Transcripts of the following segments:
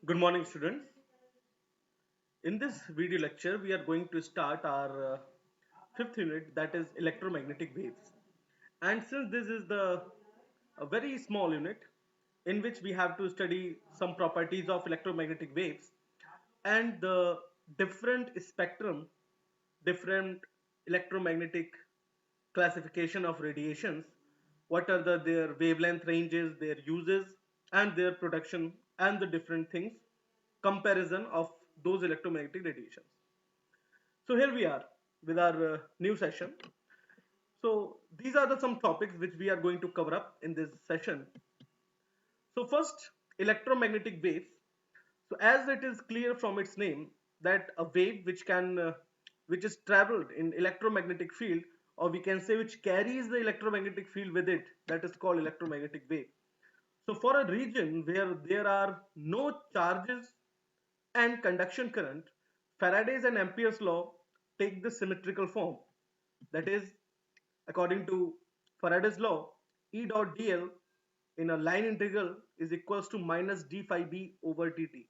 Good morning, students. In this video lecture, we are going to start our fifth unit, that is electromagnetic waves. And since this is the a very small unit in which we have to study some properties of electromagnetic waves and the different spectrum, different electromagnetic classification of radiations, what are their wavelength ranges, their uses, and their production, and the different things, comparison of those electromagnetic radiations. So here we are with our new session. So these are the some topics which we are going to cover up in this session. So first, electromagnetic waves. So as it is clear from its name that a wave which is traveled in electromagnetic field, or we can say which carries the electromagnetic field with it, that is called electromagnetic wave. So for a region where there are no charges and conduction current, Faraday's and Ampere's law take the symmetrical form. That is, according to Faraday's law, E dot dl in a line integral is equals to minus d phi b over dt.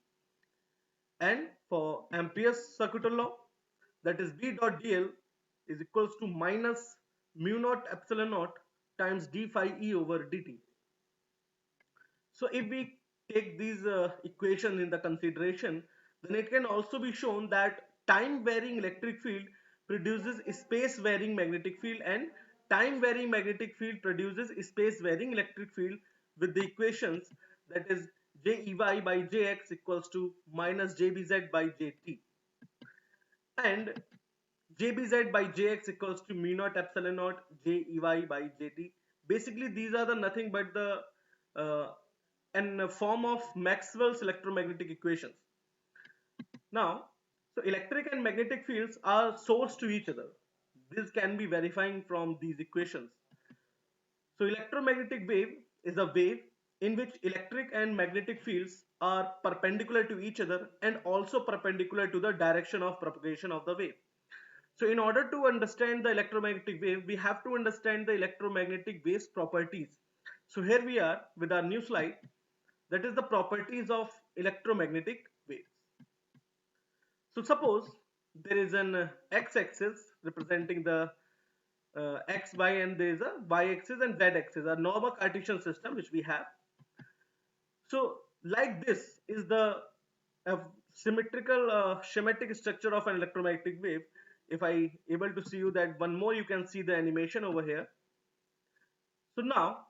And for Ampere's circuital law, that is B dot dl is equals to minus mu naught epsilon naught times d phi e over dt. So if we take these equations in the consideration, then it can also be shown that time varying electric field produces space varying magnetic field, and time varying magnetic field produces space varying electric field with the equations, that is Jey by Jx equals to minus Jbz by Jt, and Jbz by Jx equals to mu naught epsilon naught Jey by Jt. Basically these are the nothing but the uh, in a form of Maxwell's electromagnetic equations. Now, so electric and magnetic fields are sourced to each other. This can be verifying from these equations. So electromagnetic wave is a wave in which electric and magnetic fields are perpendicular to each other and also perpendicular to the direction of propagation of the wave. So in order to understand the electromagnetic wave, we have to understand the electromagnetic wave's properties. So here we are with our new slide, that is the properties of electromagnetic waves. So suppose there is an x-axis representing the x, y, and there is a y-axis and z-axis, a normal Cartesian system which we have. So like this is the symmetrical schematic structure of an electromagnetic wave. If I able to see you that one more, you can see the animation over here. So now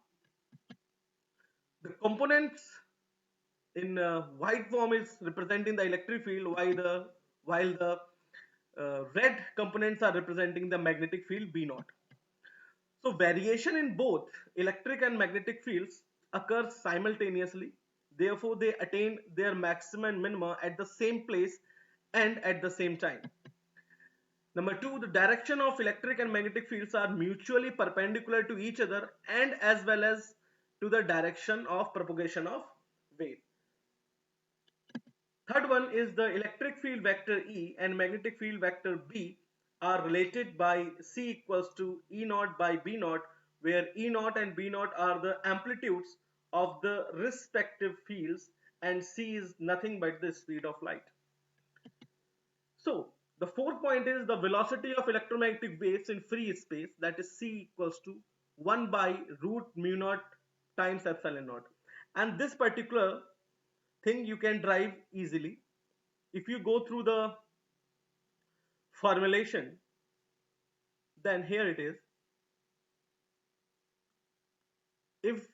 the components in white form is representing the electric field, while the red components are representing the magnetic field B naught. So variation in both electric and magnetic fields occurs simultaneously. Therefore, they attain their maximum and minima at the same place and at the same time. Number two, the direction of electric and magnetic fields are mutually perpendicular to each other and as well as to the direction of propagation of wave. Third one is the electric field vector E and magnetic field vector B are related by C equals to E naught by B naught, where E naught and B naught are the amplitudes of the respective fields and C is nothing but the speed of light. So the fourth point is the velocity of electromagnetic waves in free space, that is C equals to 1 by root mu naught times epsilon naught. And this particular thing you can drive easily if you go through the formulation. Then here it is, if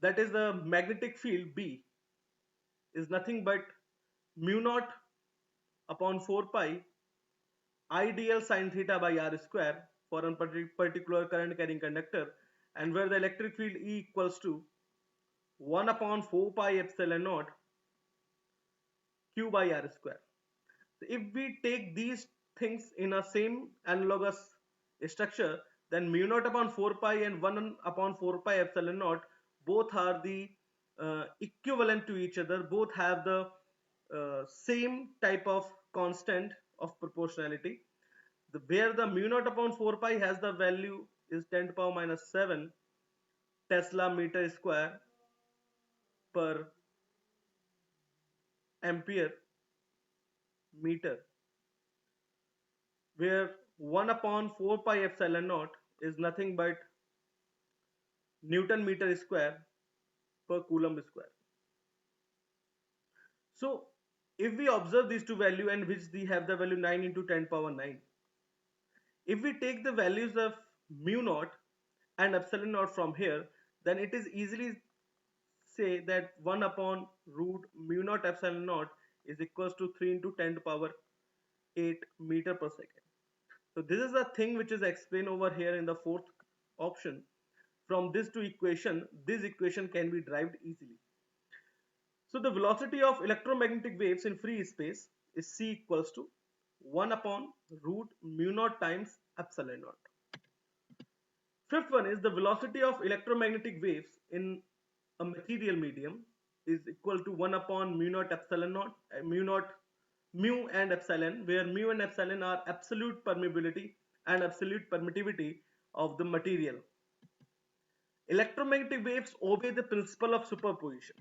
that is the magnetic field B is nothing but mu naught upon 4 pi idl sin theta by r square for a particular current carrying conductor, and where the electric field E equals to 1 upon 4 pi epsilon naught q by r square. So if we take these things in a same analogous structure, then mu naught upon 4 pi and 1 upon 4 pi epsilon naught both are the equivalent to each other, both have the same type of constant of proportionality. Where the mu naught upon 4 pi has the value is 10 to the power minus 7 Tesla meter square per ampere meter, where 1 upon 4 pi epsilon naught is nothing but Newton meter square per coulomb square. So if we observe these two values, and which they have the value 9 into 10 power 9, if we take the values of mu naught and epsilon naught from here, then it is easily say that 1 upon root mu naught epsilon naught is equals to 3 into 10 to power 8 meter per second. So this is the thing which is explained over here in the fourth option. From this to equation, this equation can be derived easily. So the velocity of electromagnetic waves in free space is c equals to 1 upon root mu naught times epsilon naught. Fifth one is the velocity of electromagnetic waves in a material medium is equal to 1 upon mu naught epsilon naught, mu and epsilon, where mu and epsilon are absolute permeability and absolute permittivity of the material. Electromagnetic waves obey the principle of superposition.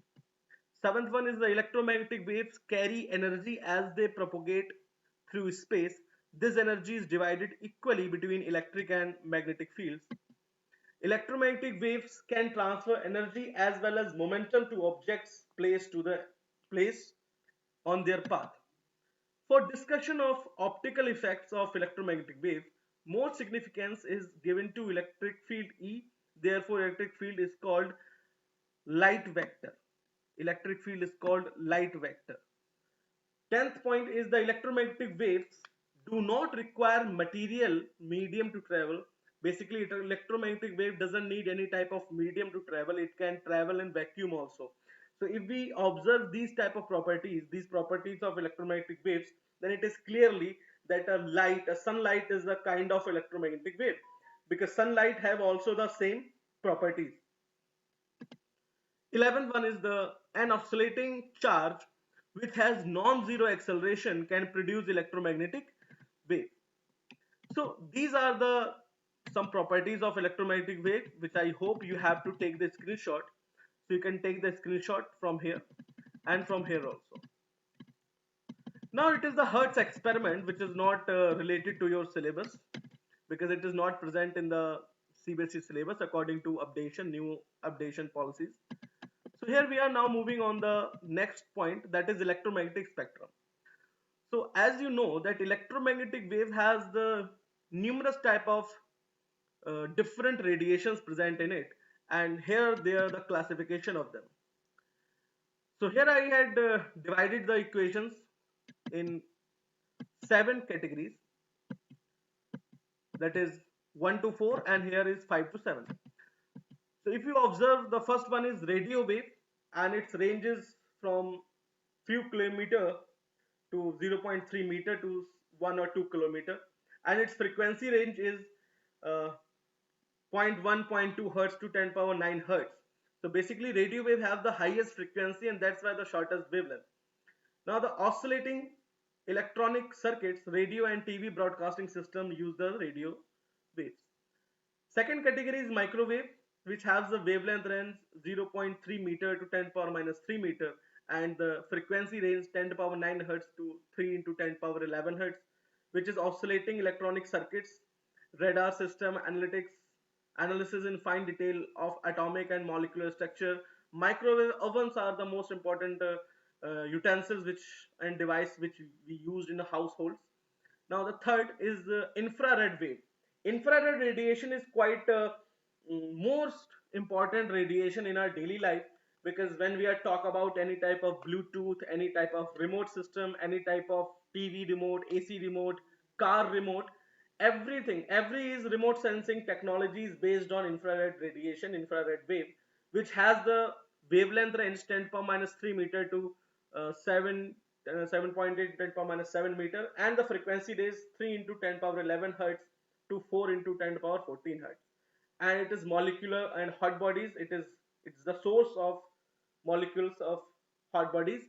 Seventh one is the electromagnetic waves carry energy as they propagate through space. This energy is divided equally between electric and magnetic fields. Electromagnetic waves can transfer energy as well as momentum to objects placed on their path. For discussion of optical effects of electromagnetic wave, more significance is given to electric field E. Therefore, electric field is called light vector. Electric field is called light vector. 10th point is the electromagnetic waves do not require material medium to travel. Basically, electromagnetic wave doesn't need any type of medium to travel. It can travel in vacuum also. So if we observe these type of properties, these properties of electromagnetic waves, then it is clearly that a sunlight is a kind of electromagnetic wave, because sunlight have also the same properties. 11th one is the an oscillating charge which has non-zero acceleration can produce electromagnetic wave. So these are the some properties of electromagnetic wave, which I hope you have to take the screenshot. So you can take the screenshot from here and from here also. Now it is the Hertz experiment, which is not related to your syllabus, because it is not present in the CBSE syllabus according to new updation policies. So here we are now moving on the next point, that is electromagnetic spectrum. So as you know that electromagnetic wave has the numerous type of different radiations present in it, and here they are the classification of them. So here I had divided the equations in 7 categories, that is 1 to 4, and here is 5 to 7. So if you observe, the first one is radio wave, and its ranges from few kilometer to 0.3 meter to 1 or 2 kilometer, and its frequency range is uh, 0.1 0.2 hertz to 10 power 9 hertz. So basically radio wave have the highest frequency, and that's why the shortest wavelength. Now the oscillating electronic circuits, radio and TV broadcasting system use the radio waves. Second category is microwave, which has the wavelength range 0.3 meter to 10 power minus 3 meter, and the frequency range 10 to power 9 hertz to 3 into 10 power 11 hertz, which is oscillating electronic circuits, radar system analysis in fine detail of atomic and molecular structure. Microwave ovens are the most important utensils and device which we use in the households. Now the third is infrared wave. Infrared radiation is quite most important radiation in our daily life, because when we are talk about any type of Bluetooth, any type of remote system, any type of TV remote, AC remote, car remote, everything, every is remote sensing technology is based on infrared radiation, infrared wave, which has the wavelength range 10 power minus 3 meter to 7.8 10 power minus 7 meter, and the frequency is 3 into 10 power 11 hertz to 4 into 10 power 14 hertz. And it is molecular and hot bodies. It's the source of molecules of hot bodies.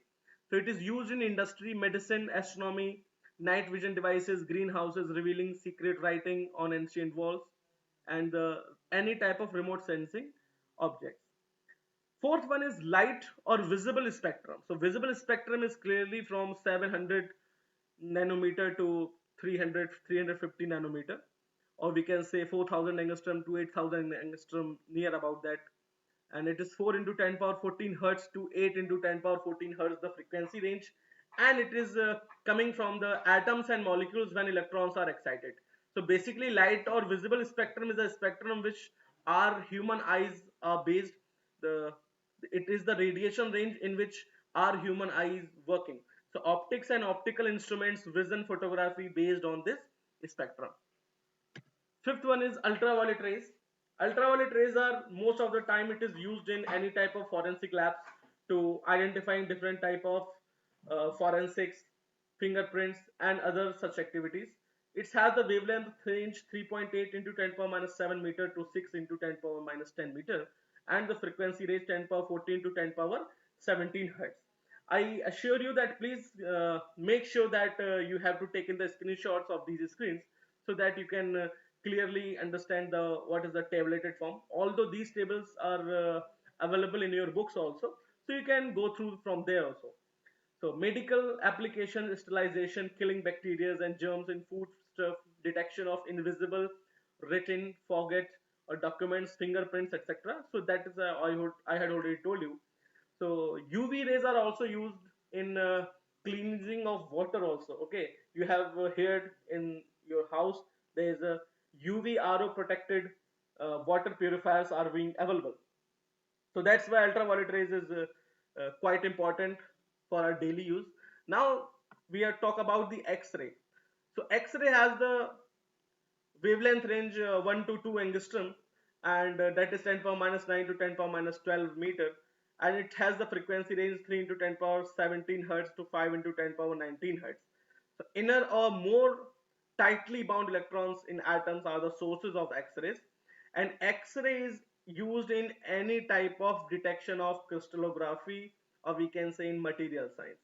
So it is used in industry, medicine, astronomy, night vision devices, greenhouses, revealing secret writing on ancient walls, and any type of remote sensing objects. Fourth one is light or visible spectrum. So visible spectrum is clearly from 700 nanometer to 350 nanometer, or we can say 4000 angstrom to 8000 angstrom, near about that. And it is 4 into 10 power 14 hertz to 8 into 10 power 14 hertz, the frequency range. And it is coming from the atoms and molecules when electrons are excited. So basically light or visible spectrum is a spectrum which our human eyes are based. The It is the radiation range in which our human eye is working. So optics and optical instruments vision photography based on this spectrum. Fifth one is ultraviolet rays. Ultraviolet rays are, most of the time it is used in any type of forensic labs to identifying different type of forensics, fingerprints and other such activities. It has the wavelength range 3.8 into 10 power minus 7 meter to 6 into 10 power minus 10 meter, and the frequency range 10 power 14 to 10 power 17 hertz. I assure you that please make sure that you have to take in the screenshots of these screens so that you can clearly understand the what is the tabulated form. Although these tables are available in your books also, so you can go through from there also. So medical application, sterilization, killing bacteria and germs in food stuff, detection of invisible written, forget or documents, fingerprints, etc. So that is I had already told you. So UV rays are also used in cleansing of water also. Okay, you have heard in your house there is a UV RO protected water purifiers are being available. So that's why ultraviolet rays is quite important for our daily use. Now we are talk about the X-ray. So X-ray has the wavelength range 1 to 2 angstrom, and that is 10 power minus 9 to 10 power minus 12 meter, and it has the frequency range 3 into 10 power 17 hertz to 5 into 10 power 19 hertz. So inner or more tightly bound electrons in atoms are the sources of X-rays, and X-ray is used in any type of detection of crystallography, or we can say in material science.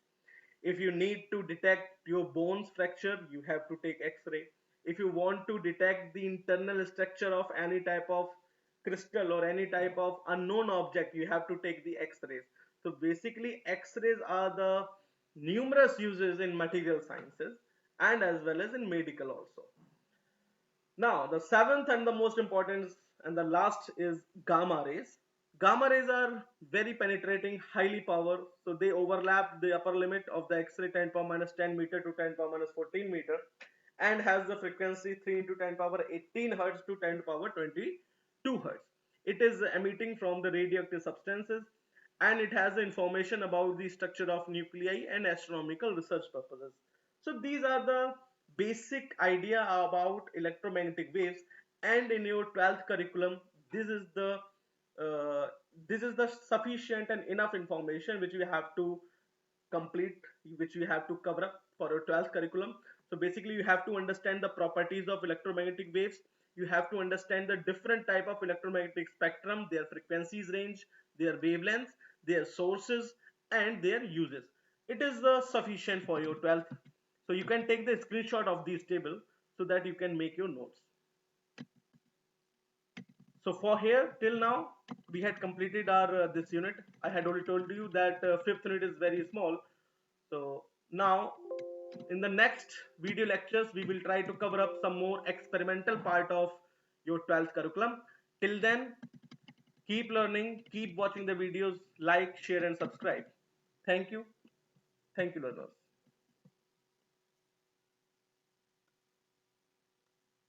If you need to detect your bones fracture, you have to take X-ray. If you want to detect the internal structure of any type of crystal or any type of unknown object, you have to take the X-rays. So basically X-rays are the numerous uses in material sciences and as well as in medical also. Now, the seventh and the most important and the last is gamma rays. Gamma rays are very penetrating, highly power, so they overlap the upper limit of the X-ray 10 power minus 10 meter to 10 power minus 14 meter, and has the frequency 3 into 10 power 18 hertz to 10 power 22 hertz. It is emitting from the radioactive substances, and it has the information about the structure of nuclei and astronomical research purposes. So these are the basic idea about electromagnetic waves, and in your 12th curriculum this is the uh, this is the sufficient and enough information which you have to complete, which you have to cover up for your 12th curriculum. So basically you have to understand the properties of electromagnetic waves, you have to understand the different type of electromagnetic spectrum, their frequencies range, their wavelengths, their sources and their uses. It is sufficient for your 12th. So you can take the screenshot of this table so that you can make your notes. So for here till now we had completed our this unit. I had already told you that fifth unit is very small. So now in the next video lectures we will try to cover up some more experimental part of your 12th curriculum. Till then, keep learning, keep watching the videos, like, share and subscribe. Thank you. Thank you, learners.